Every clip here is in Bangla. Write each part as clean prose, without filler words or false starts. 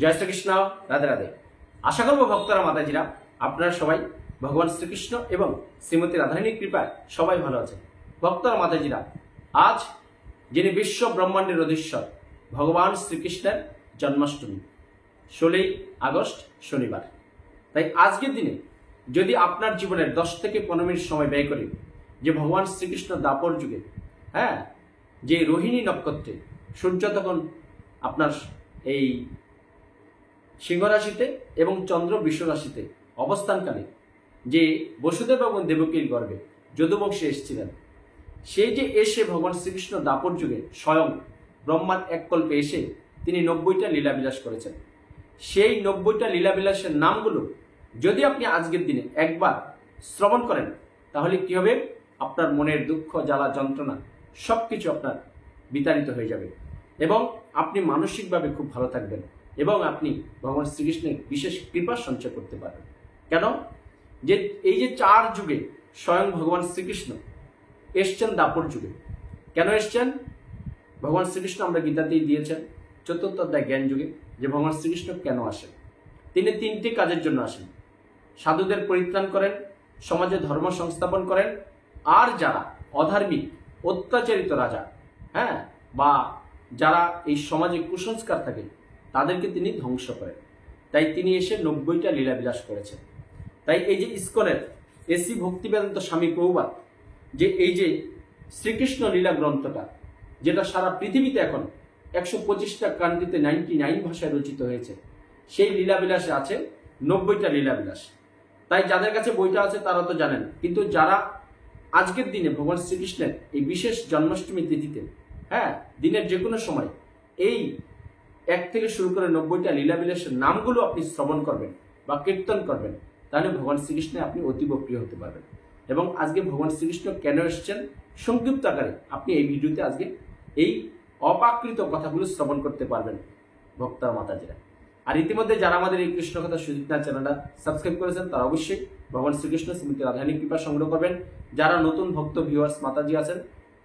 জয় শ্রীকৃষ্ণ, রাধে রাধে। আশা করবো ভক্তরা মাতাজিরা আপনারা সবাই ভগবান শ্রীকৃষ্ণ এবং শ্রীমতী রাধারানীর কৃপায় সবাই ভালো আছেন। ভক্তরা মাতাজিরা, আজ যিনি বিশ্ব ব্রহ্মাণ্ডের অধীশ্বর ভগবান শ্রীকৃষ্ণের জন্মাষ্টমী 16ই আগস্ট শনিবার। তাই আজকের দিনে যদি আপনার জীবনের 10 থেকে 15 মিনিট সময় ব্যয় করি যে ভগবান শ্রীকৃষ্ণ দাপর যুগে যে রোহিণী নক্ষত্রে সূর্য তখন আপনার এই সিংহ রাশিতে এবং চন্দ্র বৃষ রাশিতে অবস্থানকালে যে বসুদেব এবং দেবকীর গর্ভে যদুবংশে এসেছিলেন, সেই যে এসে ভগবান শ্রীকৃষ্ণ দাপর যুগে স্বয়ং ব্রহ্মার এক কল্পে এসে তিনি 90টা লীলাবিলাস করেছেন। সেই 90টা লীলাবিলাসের নামগুলো যদি আপনি আজকের দিনে একবার শ্রবণ করেন তাহলে কি হবে, আপনার মনের দুঃখ জ্বালা যন্ত্রণা সবকিছু আপনার বিতাড়িত হয়ে যাবে এবং আপনি মানসিকভাবে খুব ভালো থাকবেন এবং আপনি ভগবান শ্রীকৃষ্ণের বিশেষ কৃপা সঞ্চয় করতে পারবেন। কেন যে এই যে 4 যুগে স্বয়ং ভগবান শ্রীকৃষ্ণ এসছেন দাপর যুগে। কেন এসছেন? ভগবান শ্রীকৃষ্ণ আমরা গীতাতেই দিয়েছেন 4th অধ্যায় জ্ঞান যুগে যে ভগবান শ্রীকৃষ্ণ কেন আসেন। তিনি 3টি কাজের জন্য আসেন। সাধুদের পরিত্রাণ করেন, সমাজে ধর্ম সংস্থাপন করেন, আর যারা অধার্মিক অত্যাচারিত রাজা বা যারা এই সমাজে কুসংস্কার থাকে তাদেরকে তিনি ধ্বংস করেন। তাই তিনি এসে 90টা লীলাবিলাস করেছেন। তাই এই যে ইসকনের এসি ভক্তিবেদান্ত স্বামী প্রভুপাদ যে এই যে শ্রীকৃষ্ণ লীলা গ্রন্থটা, যেটা সারা পৃথিবীতে এখন 125টা কান্ট্রিতে 99 ভাষায় রচিত হয়েছে, সেই লীলাবিলাসে আছে 90টা লীলাবিলাস। তাই যাদের কাছে বইটা আছে তারা তো জানেন, কিন্তু যারা আজকের দিনে ভগবান শ্রীকৃষ্ণের এই বিশেষ জন্মাষ্টমী তিথিতে দিনের যে কোনো সময় এই 1 থেকে শুরু করে 90টা লীলাবিলাসের নামগুলো আপনি শ্রবণ করবেন বা কীর্তন করবেন, তাহলে ভগবান শ্রীকৃষ্ণে আপনি অতীব প্রিয় হতে পারবেন। এবং আজকে ভগবান শ্রীকৃষ্ণ কেন এসেছেন সংক্ষিপ্ত আকারে আপনি এই ভিডিওতে আজকে এই অপ্রাকৃত কথাগুলো শ্রবণ করতে পারবেন ভক্তরা মাতাজিরা। আর ইতিমধ্যে যারা আমাদের এই কৃষ্ণ কথা সুজিতনা চ্যানেলটা সাবস্ক্রাইব করেছেন তারা অবশ্যই ভগবান শ্রীকৃষ্ণ শ্রীমতী রাধারানীর কৃপা সংগ্রহ করবেন। যারা নতুন ভক্ত ভিউয়ার্স মাতাজি আছেন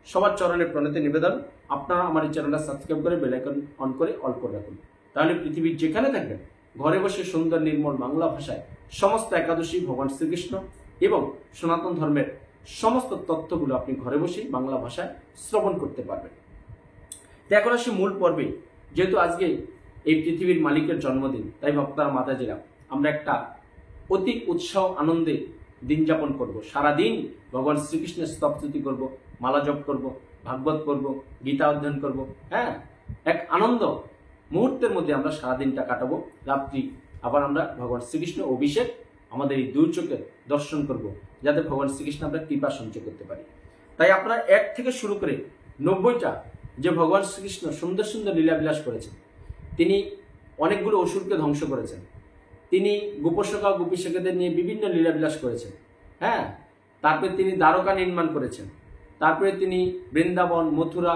সবার চরণে প্রণতি নিবেদন, আপনারা আমার এই চ্যানেলটা সাবস্ক্রাইব করে বেল আইকন অন করে অল করে রাখুন। তাহলে পৃথিবীর যেখানে থাকবেন ঘরে বসে সুন্দর নির্মল বাংলা ভাষায় সমস্ত একাদশী ভগবান শ্রীকৃষ্ণ এবং সনাতন ধর্মের সমস্ত তথ্যগুলো আপনি ঘরে বসেই বাংলা ভাষায় শ্রবণ করতে পারবেন। তো এখন আসি মূল পর্বে। যেহেতু আজকে এই পৃথিবীর মালিকের জন্মদিন, তাই ভক্তরা মাতাজিরা আমরা একটা অতি উৎসাহ আনন্দে দিন যাপন করব। সারাদিন ভগবান শ্রীকৃষ্ণের স্তবস্তুতি করব, মালা জপ করব, ভাগবত করব, গীতা অধ্যয়ন করব। এক আনন্দ মুহূর্তের মধ্যে আমরা সারাদিনটা কাটাবো। রাত্রি আবার আমরা ভগবান শ্রীকৃষ্ণ অভিষেক আমাদের এই দুর্যোগের দর্শন করব, যাতে ভগবান শ্রীকৃষ্ণ আমরা কৃপা সঞ্চয় করতে পারি। তাই আপনারা 1 থেকে শুরু করে 90টা যে ভগবান শ্রীকৃষ্ণ সুন্দর সুন্দর লীলাবিলাস করেছেন, তিনি অনেকগুলো অসুরকে ধ্বংস করেছেন, তিনি গোপসখা গোপীসখাদের নিয়ে বিভিন্ন লীলাবিলাস করেছেন। তারপরে তিনি দ্বারকা নির্মাণ করেছেন, তারপরে তিনি বৃন্দাবন, মথুরা,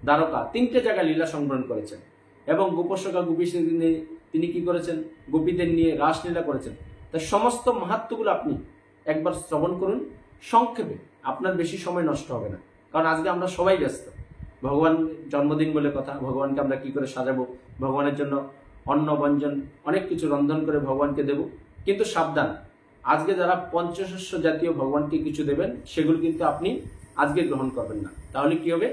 দ্বারকা 3টে জায়গায় লীলা সংবরণ করেছেন এবং গোপসখা গোপীসখাদের নিয়ে তিনি কি করেছেন, গোপীদের নিয়ে রাসলীলা করেছেন। তাই সমস্ত মাহাত্ম্যগুলো আপনি একবার শ্রবণ করুন সংক্ষেপে, আপনার বেশি সময় নষ্ট হবে না। কারণ আজকে আমরা সবাই ব্যস্ত, ভগবান জন্মদিন বলে কথা, ভগবানকে আমরা কি করে সাজাবো, ভগবানের জন্য অন্ন ব্যঞ্জন অনেক কিছু রন্ধন করে ভগবানকে দেব। কিন্তু সাবধান, আজকে যারা পঞ্চশস্য জাতীয় ভগবানকে কিছু দেবেন সেগুলো কিন্তু আপনি আজকে গ্রহণ করবেন না, তাহলে কি হবে,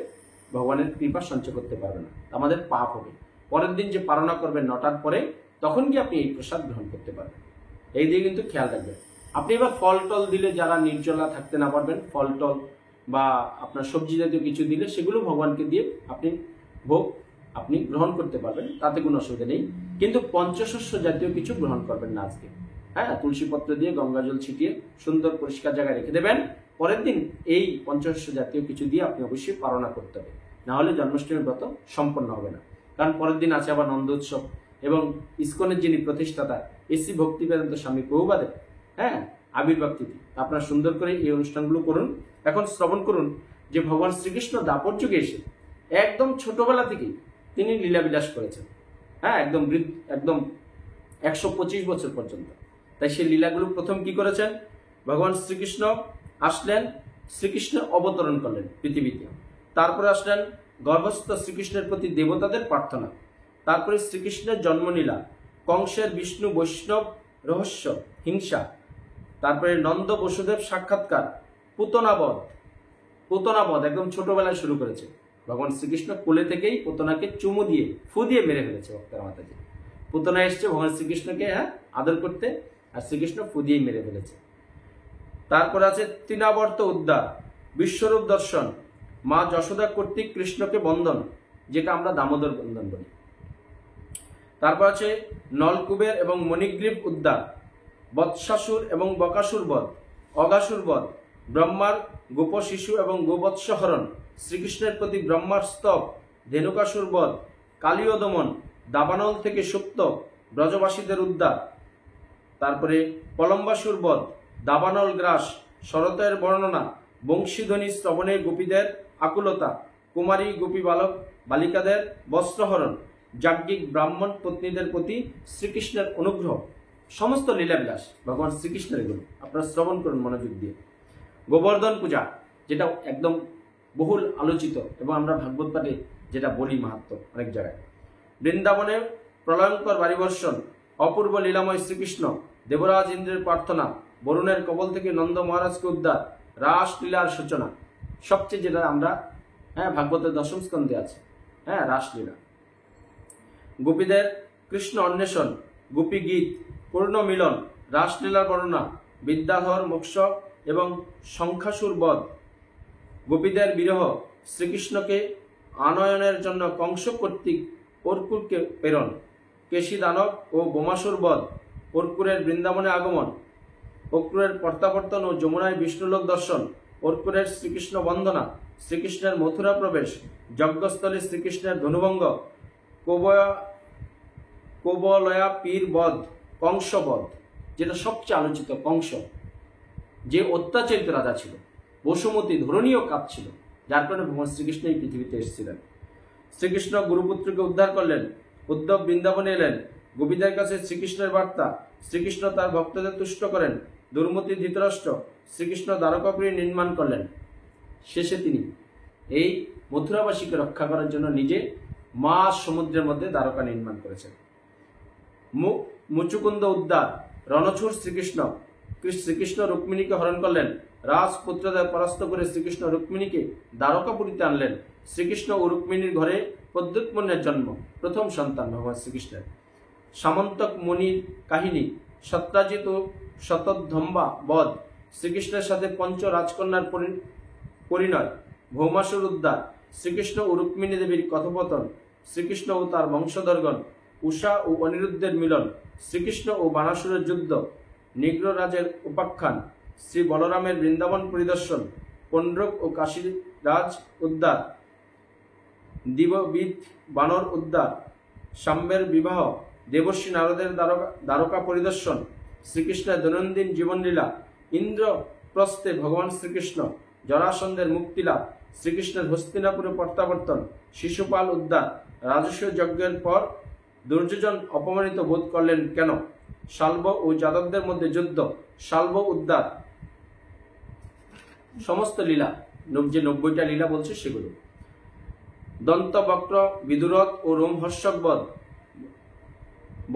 ভগবানের কৃপা সঞ্চয় করতে পারবেন না, আমাদের পাপ হবে। পরের দিন যে পালনা করবেন 9টার পরে, তখন কি আপনি এই প্রসাদ গ্রহণ করতে পারবেন। এই দিয়ে কিন্তু খেয়াল রাখবেন। আপনি এবার ফল টল দিলে যারা নির্জলা থাকতে না পারবেন, ফল টল বা আপনার সবজি জাতীয় কিছু দিলে সেগুলো ভগবানকে দিয়ে আপনি ভোগ আপনি গ্রহণ করতে পারবেন, তাতে কোনো অসুবিধা নেই। কিন্তু পঞ্চশস্য জাতীয় কিছু গ্রহণ করবেন না আজকে। তুলসী পত্র দিয়ে গঙ্গা জল ছিটিয়ে সুন্দর পরিষ্কার জায়গায় রেখে দেবেন। পরের দিন এই পঞ্চশস্য জাতীয় কিছু দিয়ে আপনি অবশ্যই পালনা করতে হবে, না হলে জন্মাষ্টমীর ব্রত সম্পন্ন হবে না। কারণ পরের দিন আছে আবার নন্দ উৎসব এবং ইসকনের যিনি প্রতিষ্ঠাতা এসি ভক্তিবেদান্ত স্বামী প্রভুপাদের আবির্ভাব তিথি। আপনারা সুন্দর করে এই অনুষ্ঠানগুলো করুন। এখন শ্রবণ করুন যে ভগবান শ্রীকৃষ্ণ দাপর যুগে এসে একদম ছোটবেলা থেকেই তিনি লীলাবিলাস করেছেন, একদম 125 বছর পর্যন্ত। তাই সেই লীলাগুলো প্রথম কি করেছেন, ভগবান শ্রীকৃষ্ণ আসলেন, শ্রীকৃষ্ণ অবতরণ করলেন পৃথিবীতে। তারপরে আসলেন গর্ভস্থ শ্রীকৃষ্ণের প্রতি দেবতাদের প্রার্থনা, তারপরে শ্রীকৃষ্ণের জন্মলীলা, কংসের বিষ্ণু বৈষ্ণব রহস্য হিংসা, তারপরে নন্দ বসুদেব সাক্ষাৎকার, পুতনাবধ একদম ছোটবেলায় শুরু করেছে। ভগবান শ্রীকৃষ্ণ কোলে থেকেই পুতনাকে চুমু দিয়ে ফু দিয়ে মেরে ফেলেছে ভক্তরা মাতাজি। পুতনা এসছে ভগবান শ্রীকৃষ্ণকে আদর করতে, আর শ্রীকৃষ্ণ ফু দিয়েই মেরে ফেলেছে। তারপর আছে তৃণাবর্ত উদ্ধার, বিশ্বরূপ দর্শন, মা যশোদা কর্তৃক কৃষ্ণকে বন্দন, যেটা আমরা দামোদর বন্দন বলি। তারপর আছে নলকুবের এবং মণিগ্রীব উদ্ধার, বৎসাসুর এবং বকাসুর বধ, অগাসুর বধ, ব্রহ্মার গোপ শিশু এবং গোবৎস হরণ, শ্রীকৃষ্ণের প্রতি ব্রহ্মার স্তব, ধেনুকাসুর বধ, কালীয় দমন, দাবানল থেকে সুপ্ত ব্রজবাসীদের উদ্ধার। তারপরে পলম্বাসুর বধ, দাবানল গ্রাস, শরতের বর্ণনা, বংশীধ্বনি শ্রবণে গোপীদের আকুলতা, কুমারী গোপী বালক বালিকাদের বস্ত্রহরণ, যাজ্ঞিক ব্রাহ্মণ পত্নীদের প্রতি শ্রীকৃষ্ণের অনুগ্রহ, সমস্ত লীলাবিলাস ভগবান শ্রীকৃষ্ণের এগুলো আপনারা শ্রবণ করুন মনোযোগ দিয়ে। গোবর্ধন পূজা, যেটা একদম বহুল আলোচিত এবং আমরা ভাগবত পাঠে যেটা বলি মাহাত্ম্য অনেক জায়গায়। বৃন্দাবনে প্রলয়ঙ্কর বাড়িবর্ষণ, অপূর্ব লীলাময় শ্রীকৃষ্ণ, দেবরাজ ইন্দ্রের প্রার্থনা, বরুণের কবল থেকে নন্দ মহারাজকে উদ্ধার, রাসলীলার সূচনা। সবচেয়ে যেটা আমরা ভাগবতের দশম স্কন্ধে আছে রাসলীলা। গোপীদের কৃষ্ণ অন্বেষণ, গোপী গীত, পূর্ণ মিলন, রাসলীলার বর্ণনা, বিদ্যাধর মোক্ষ এবং শঙ্খাসুর বধ, গোপীদের বিরহ, শ্রীকৃষ্ণকে আনয়নের জন্য কংস কর্তৃক অর্কুরকে প্রেরণ, কেশী দানব ও বোমাসুর বধ, অর্কুরের বৃন্দাবনে আগমন, অক্রুরের প্রত্যাবর্তন ও যমুনায় বিষ্ণুলোক দর্শন, অর্কুরের শ্রীকৃষ্ণ বন্দনা, শ্রীকৃষ্ণের মথুরা প্রবেশ, যজ্ঞস্থলে শ্রীকৃষ্ণের ধনুভঙ্গ, কোবলয়া পীর বধ, কংস বধ, যেটা সবচেয়ে আলোচিত। কংস যে অত্যাচারিত রাজা ছিল, বসুমতী ধরণীয় কাঁপছিল, যার কারণে ভগবান শ্রীকৃষ্ণ এই পৃথিবীতে এসেছিলেন। শ্রীকৃষ্ণ গুরুপুত্রকে উদ্ধার করলেন, উদ্ধব বৃন্দাবনে এলেন, গোপীদের কাছে শ্রীকৃষ্ণের বার্তা, শ্রীকৃষ্ণ তার ভক্তদের তুষ্ট করেন, দুর্মতি ধৃতরাষ্ট্র, শ্রীকৃষ্ণ দ্বারকাপুরী নির্মাণ করলেন। শেষে তিনি এই মথুরাবাসীকে রক্ষা করার জন্য নিজে মাছ সমুদ্রের মধ্যে দ্বারকা নির্মাণ করেছেন। মুচুকুন্দ উদ্ধার, রণছুর শ্রীকৃষ্ণ, শ্রীকৃষ্ণ রুক্মিণীকে হরণ করলেন, রাজপুত্রদের পরাস্ত করে শ্রীকৃষ্ণ রুক্মিণীকে দ্বারকাপুরীতে আনলেন। শ্রীকৃষ্ণ ও রুক্মিণীর ঘরে প্রদ্যুৎমন্যের জন্ম, প্রথম সন্তান ভগবান শ্রীকৃষ্ণের। সামন্তক মণির কাহিনী, সত্রাজিত ও শতধম্বা বধ, শ্রীকৃষ্ণের সাথে পঞ্চ রাজকন্যার পরিণয়, ভৌমাসুর উদ্ধার, শ্রীকৃষ্ণ ও রুক্মিণী দেবীর কথোপকথন, শ্রীকৃষ্ণ ও তার বংশধরগণ, উষা ও অনিরুদ্ধের মিলন, শ্রীকৃষ্ণ ও বানাসুরের যুদ্ধ, নিগ্ররাজের উপাখ্যান, শ্রী বলরামের বৃন্দাবন পরিদর্শন, পণ্ড্রক ও কাশীরাজ উদ্ধার, দিববিদ বানর উদ্ধার, সাম্বের বিবাহ, দেবশ্রী নারদের দ্বারকা পরিদর্শন, শ্রীকৃষ্ণের দৈনন্দিন জীবনলীলা, ইন্দ্রপ্রস্থে ভগবান শ্রীকৃষ্ণ, জরাসন্ধের মুক্তিলাভ, শ্রীকৃষ্ণের হস্তিনাপুরে প্রত্যাবর্তন, শিশুপাল উদ্ধার, রাজস্ব যজ্ঞের পর দুর্যোধন অপমানিত বোধ করলেন কেন, শাল্ব ও যাদবদের মধ্যে যুদ্ধ, শাল্ব উদ্ধার, সমস্ত লীলা, যে 90টা লীলা বলছে সেগুলো। দন্তবক্র বিদুরথ ও রোমহর্ষক বধ,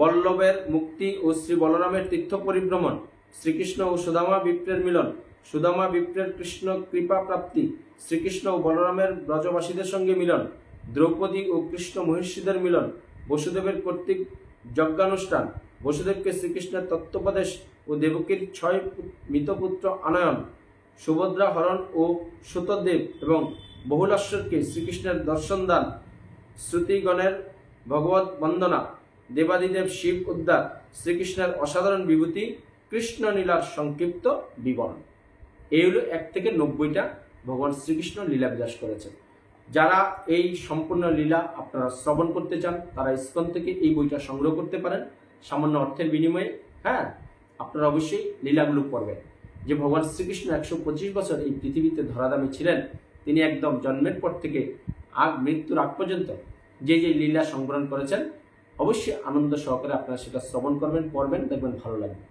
বল্লভের মুক্তি ও শ্রী বলরামের তীর্থ পরিভ্রমণ, শ্রীকৃষ্ণ ও সুদামা বিপ্রের মিলন, সুদামা বিপ্রের কৃষ্ণ কৃপা প্রাপ্তি, শ্রীকৃষ্ণ ও বলরামের ব্রজবাসীদের সঙ্গে মিলন, দ্রৌপদী ও কৃষ্ণ মহিষীদের মিলন, বসুদেবের কর্তৃক যজ্ঞানুষ্ঠান, বসুদেবকে শ্রীকৃষ্ণের তত্ত্বোপদেশ ও দেবকীর 6 মৃতপুত্র আনয়ন, সুভদ্রা হরণ ও সুতদেব এবং বহুলাশ্বরকে শ্রীকৃষ্ণের দর্শনদান, শ্রুতিগণের ভগবত বন্দনা, দেবাদিদেব শিব উদ্ধার, শ্রীকৃষ্ণের অসাধারণ বিভূতি, কৃষ্ণ লীলার সংক্ষিপ্ত বিবরণ। এই হলো 1 থেকে 90টা ভগবান শ্রীকৃষ্ণ লীলা বিলাস করেছেন। যারা এই সম্পূর্ণ লীলা আপনারা শ্রবণ করতে চান তারা ইসকন থেকে এই বইটা সংগ্রহ করতে পারেন সামান্য অর্থের বিনিময়ে। আপনারা অবশ্যই লীলাগুলো পড়বেন। যে ভগবান শ্রীকৃষ্ণ 125 বছর এই পৃথিবীতে ধরাধামে ছিলেন, তিনি একদম জন্মের পর থেকে মৃত্যুর আগ পর্যন্ত যে যে লীলা সংগ্রহণ করেছেন, অবশ্যই আনন্দ সহকারে আপনারা সেটা শ্রবণ করবেন, পড়বেন, দেখবেন ভালো লাগবে।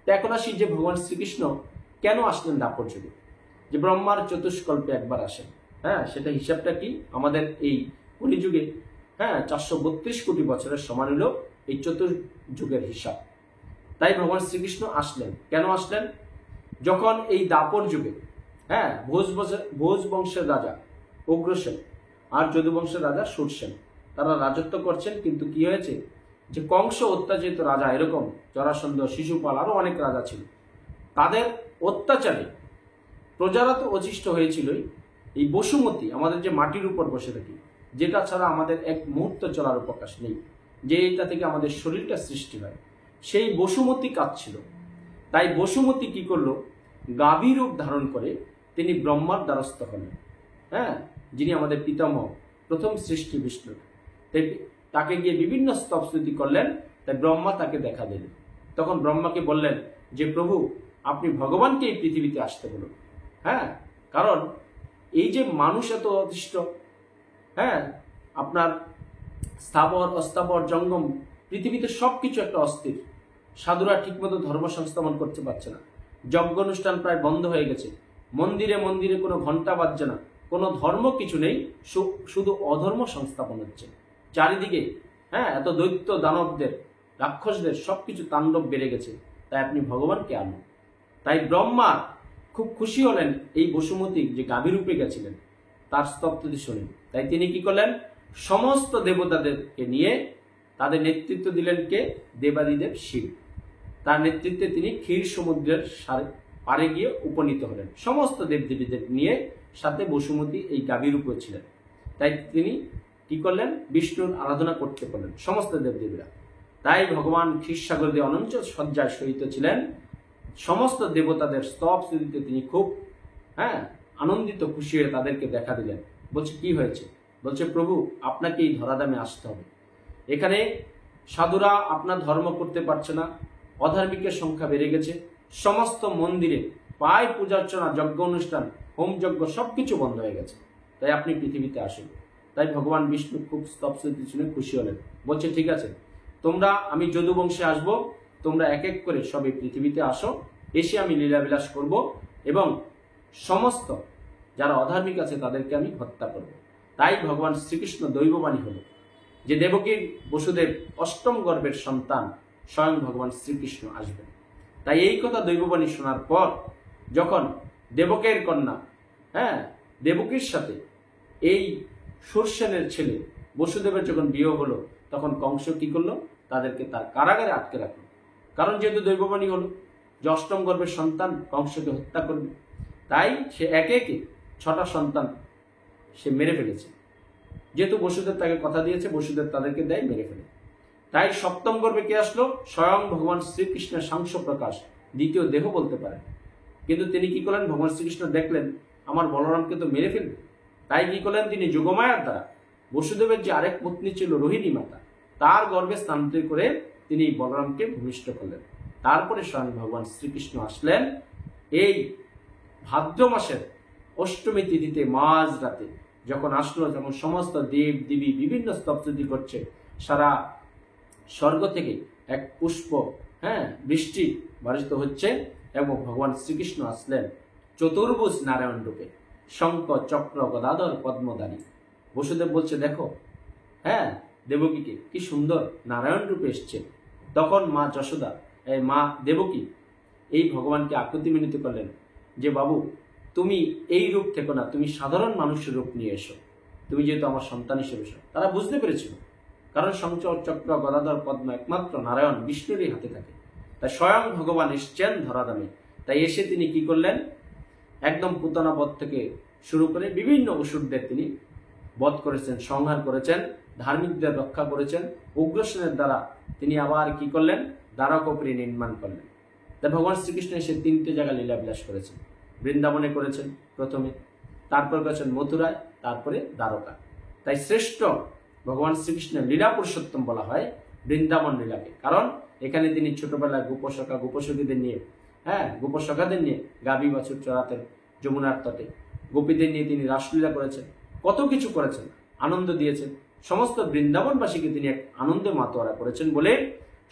তো এখন আসি যে ভগবান শ্রীকৃষ্ণ কেন আসলেন দাপর যুগে, যে ব্রহ্মার চতুষ্কল্পে একবার আসেন। সেটা হিসাবটা কি, আমাদের এই কলিযুগে হ্যাঁ 432 কোটি বছরের সমান হলো এই চতুর্যুগের হিসাব। তাই ভগবান শ্রীকৃষ্ণ আসলেন। কেন আসলেন? যখন এই দাপর যুগে হ্যাঁ ভোজ বংশের রাজা উগ্রসেন আর যদু বংশের রাজা সুরসেন তারা রাজত্ব করছেন, কিন্তু কি হয়েছে যে কংস অত্যাচারিত রাজা, এরকম জরাসন্ধ, শিশুপাল আরো অনেক রাজা ছিল, তাদের অত্যাচারে প্রজারা তো অচিষ্ট হয়েছিলই। এই বসুমতী, আমাদের যে মাটির উপর বসে থাকি, যেটা ছাড়া আমাদের এক মুহূর্ত চলার অবকাশ নেই, যে এটা থেকে আমাদের শরীরটা সৃষ্টি হয়, সেই বসুমতী কাঁদছিল। তাই বসুমতী কি করলো? গাভী রূপ ধারণ করে তিনি ব্রহ্মার দ্বারস্থ হলেন। হ্যাঁ, যিনি আমাদের পিতামহ, প্রথম সৃষ্টি বিষ্ণু, তাকে গিয়ে বিভিন্ন স্তব স্তুতি করলেন। তাই ব্রহ্মা তাকে দেখা দিলেন। তখন ব্রহ্মাকে বললেন যে প্রভু, আপনি ভগবানকে এই পৃথিবীতে আসতে বলুন। হ্যাঁ, কারণ এই যে মানুষ এত অতিষ্ঠ, হ্যাঁ আপনার স্থাবর অস্থাবর জঙ্গম, পৃথিবীতে সবকিছু একটা অস্থির। সাধুরা ঠিকমতো ধর্ম সংস্থাপন করতে পারছে না, যজ্ঞ অনুষ্ঠান প্রায় বন্ধ হয়ে গেছে, মন্দিরে মন্দিরে কোনো ঘন্টা বাজছে না, কোনো ধর্ম কিছু নেই, শুধু অধর্ম সংস্থাপন হচ্ছে চারিদিকে। হ্যাঁ, এত দৈত্য দানবদের, রাক্ষসদের সবকিছু তাণ্ডব বেড়ে গেছে, তাই আপনি ভগবানকে আনুন। তাই ব্রহ্মা খুব খুশি হলেন এই বসুমতী যে গাভী রূপে গেছিলেন তার স্তবস্তুতি শুনে। তাই তিনি কি করলেন? সমস্ত দেবতাদেরকে নিয়ে তাদের নেতৃত্ব দিলেন কে? দেবাদিদেব শিব। তার নেতৃত্বে তিনি ক্ষীর সমুদ্রের পারে গিয়ে উপনীত হলেন, সমস্ত দেবদেবীদের নিয়ে, সাথে বসুমতী এই গাভী রূপে ছিলেন। তাই তিনি কি করলেন? বিষ্ণুর আরাধনা করতে পারলেন সমস্ত দেবদেবীরা। তাই ভগবান ক্ষীরসাগর দিয়ে অনন্ত সজ্জায় সহিত ছিলেন। সমস্ত দেবতাদের স্তব স্তুতিতে তিনি খুব আনন্দিত, খুশি হয়ে তাদেরকে দেখা দিলেন। বলছে কি হয়েছে? বলছে প্রভু, আপনাকে এই ধরাধামে আসতে হবে। এখানে সাধুরা আপনার ধর্ম করতে পারছে না, অধার্মিকের সংখ্যা বেড়ে গেছে, সমস্ত মন্দিরে প্রায় পূজার্চনা, যজ্ঞ অনুষ্ঠান, হোম যজ্ঞ সবকিছু বন্ধ হয়ে গেছে। তাই আপনি পৃথিবীতে আসুন। তাই ভগবান বিষ্ণু খুব স্তবস্তুতি শুনে খুশি হলেন। বলছে ঠিক আছে, তোমরা, আমি যদু বংশে আসবো, তোমরা এক এক করে সবে পৃথিবীতে আসো, এসে আমি লীলাবিলাস করব এবং সমস্ত যারা অধার্মিক আছে তাদেরকে আমি হত্যা করব। তাই ভগবান শ্রীকৃষ্ণ দৈববাণী হল যে দেবকীর বসুদেব অষ্টম গর্ভের সন্তান স্বয়ং ভগবান শ্রীকৃষ্ণ আসবেন। তাই এই কথা দৈববাণী শোনার পর যখন দেবকের কন্যা দেবকীর সাথে এই সুরসেনের ছেলে বসুদেবের যখন বিয়ে হলো, তখন কংস কি করলো? তাদেরকে তার কারাগারে আটকে রাখলো। কারণ যেহেতু দৈববাণী হলো যে অষ্টম গর্ভের সন্তান কংসকে হত্যা করবে, তাই সে একে একে 6টা সন্তান সে মেরে ফেলেছে। যেহেতু বসুদেব তাকে কথা দিয়েছে, বসুদেব তাদেরকে দেয়, মেরে ফেলে। তাই সপ্তম গর্ভে কে আসলো? স্বয়ং ভগবান শ্রীকৃষ্ণের সাংস প্রকাশ, দ্বিতীয় দেহ বলতে পারেন। কিন্তু তিনি কি করলেন? ভগবান শ্রীকৃষ্ণ দেখলেন আমার বলরামকে তো মেরে ফেলবে, তাই কি করলেন? তিনি যোগমায়ার দ্বারা বসুদেবের যে আরেক পত্নী ছিল রোহিণী মাতা, তার গর্ভে স্থানান্তরিত করে তিনি বলরামকে ভূমিষ্ঠ করলেন। তারপরে স্বয়ং ভগবান শ্রীকৃষ্ণ আসলেন এই ভাদ্র মাসের অষ্টমী তিথিতে মাঝ রাতে যখন আসলো, যখন সমস্ত দেব দেবী বিভিন্ন স্তবস্তুতি করছে, সারা স্বর্গ থেকে এক পুষ্প বৃষ্টি বারিত হচ্ছে, এবং ভগবান শ্রীকৃষ্ণ আসলেন চতুর্ভুজ নারায়ণ রূপে, শঙ্খ চক্র গদাধর পদ্মধারী। বসুদেব বলছে দেখো দেবকীকে কি সুন্দর নারায়ণ রূপে এসছে। তখন মা যশোদা, মা দেবকী এই ভগবানকে আকুতি মিনতি করলেন যে বাবু, তুমি এই রূপ থেকো না, তুমি সাধারণ মানুষের রূপ নিয়ে এসো, তুমি যেহেতু আমার সন্তান হিসেবে এসো। তারা বুঝতে পেরেছিল, কারণ শঙ্খ চক্র গদাধর পদ্ম একমাত্র নারায়ণ বিষ্ণুরই হাতে থাকে। তাই স্বয়ং ভগবান এসছেন ধরাধামে। তাই এসে তিনি কি করলেন? একদম পুতনা বধ থেকে শুরু করে বিভিন্ন অসুরদের তিনি বধ করেছেন, সংহার করেছেন, ধার্মিকদের রক্ষা করেছেন। উগ্রসেনের দ্বারা তিনি আবার কি করলেন? দ্বারকপুরী নির্মাণ করলেন। তাই ভগবান শ্রীকৃষ্ণ এসে 3টে জায়গা লীলাবিলাস করেছেন। বৃন্দাবনে করেছেন প্রথমে, তারপর করেছেন মথুরায়, তারপরে দ্বারকা। তাই শ্রেষ্ঠ ভগবান শ্রীকৃষ্ণের লীলা পুরুষোত্তম বলা হয় বৃন্দাবন লীলাকে, কারণ এখানে তিনি ছোটবেলায় গোপসখা গোপসখীদের নিয়ে গোপসখাদের নিয়ে গাভী বাছুর চড়াতেন যমুনার তটে, গোপীদের নিয়ে তিনি রাসলীলা করেছেন, কত কিছু করেছেন, আনন্দ দিয়েছেন। সমস্ত বৃন্দাবনবাসীকে তিনি এক আনন্দে মাতোয়ারা করেছেন বলে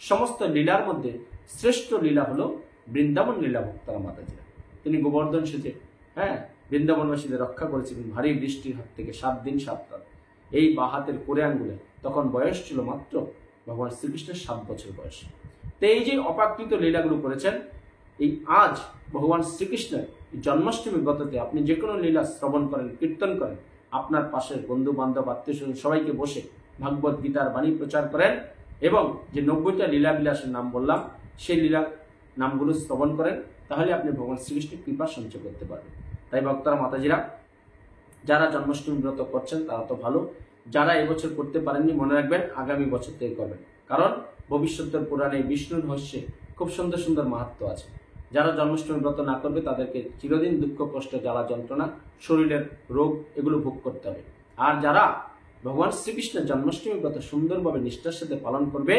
সমস্ত লীলার মধ্যে শ্রেষ্ঠ লীলা হলো বৃন্দাবন লীলা ভক্তরা মাতাজিরা। তিনি গোবর্ধন সেজে বৃন্দাবনবাসীদের রক্ষা করেছিলেন ভারী বৃষ্টির হাত থেকে 7 দিন 7 রাত। এই বাঁ হাতের কোড়ে আঙ্গুলে তখন বয়স ছিল মাত্র ভগবান শ্রীকৃষ্ণের 7 বছর বয়স। তো এই যে অপ্রাকৃত লীলাগুলো করেছেন, এই আজ ভগবান শ্রীকৃষ্ণের জন্মাষ্টমী ব্রততে আপনি যে কোনো লীলা শ্রবণ করেন, কীর্তন করেন, আপনার পাশের বন্ধু বান্ধব আত্মীয় স্বজন সবাইকে বসে ভাগবত গীতার বাণী প্রচার করেন এবং যে 90টা লীলা বিলাসের নাম বললাম সেই লীলা নামগুলো শ্রবণ করেন, তাহলে আপনি ভগবান শ্রীকৃষ্ণের কৃপা সঞ্চয় করতে পারবেন। তাই ভক্তরা মাতাজিরা, যারা জন্মাষ্টমী ব্রত করছেন তারা তো ভালো, যারা এবছর করতে পারেননি মনে রাখবেন আগামী বছর থেকে করবেন, কারণ ভবিষ্যতের পুরাণে বিষ্ণুর রহস্যে খুব সুন্দর সুন্দর মাহাত্ম্য আছে। যারা জন্মাষ্টমী ব্রত না করবে তাদেরকে চিরদিন দুঃখ কষ্ট জ্বালা যন্ত্রণা শরীরের রোগ এগুলো ভোগ করতে হবে। আর যারা ভগবান শ্রীকৃষ্ণের জন্মাষ্টমী ব্রত সুন্দরভাবে নিষ্ঠার সাথে পালন করবে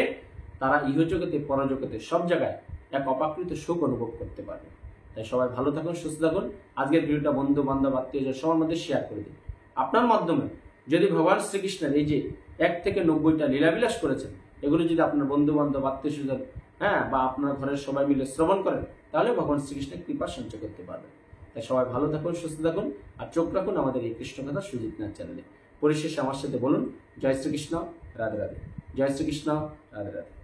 তারা ইহজগতে পরজগতে সব জায়গায় এক অপ্রাকৃত সুখ অনুভব করতে পারবে। তাই সবাই ভালো থাকুন, সুস্থ থাকুন। আজকের ভিডিওটা বন্ধু বান্ধব আত্মীয় সবার মধ্যে শেয়ার করে দিন। আপনার মাধ্যমে যদি ভগবান শ্রীকৃষ্ণের এই যে 1 থেকে 90টা লীলাবিলাস করেছেন এগুলো যদি আপনার বন্ধু বান্ধব আত্মীয় স্বজন বা আপনার ঘরের সবাই মিলে শ্রবণ করেন তাহলে ভগবান শ্রীকৃষ্ণের কৃপা সঞ্চয় করতে পারবেন। তাই সবাই ভালো থাকুন, সুস্থ থাকুন আর চোখ রাখুন আমাদের এই কৃষ্ণকথা সুজিত নাথ চ্যানেলে। পরিশেষে আমার সাথে বলুন জয় শ্রীকৃষ্ণ, রাধে রাধে। জয় শ্রীকৃষ্ণ, রাধে রাধে।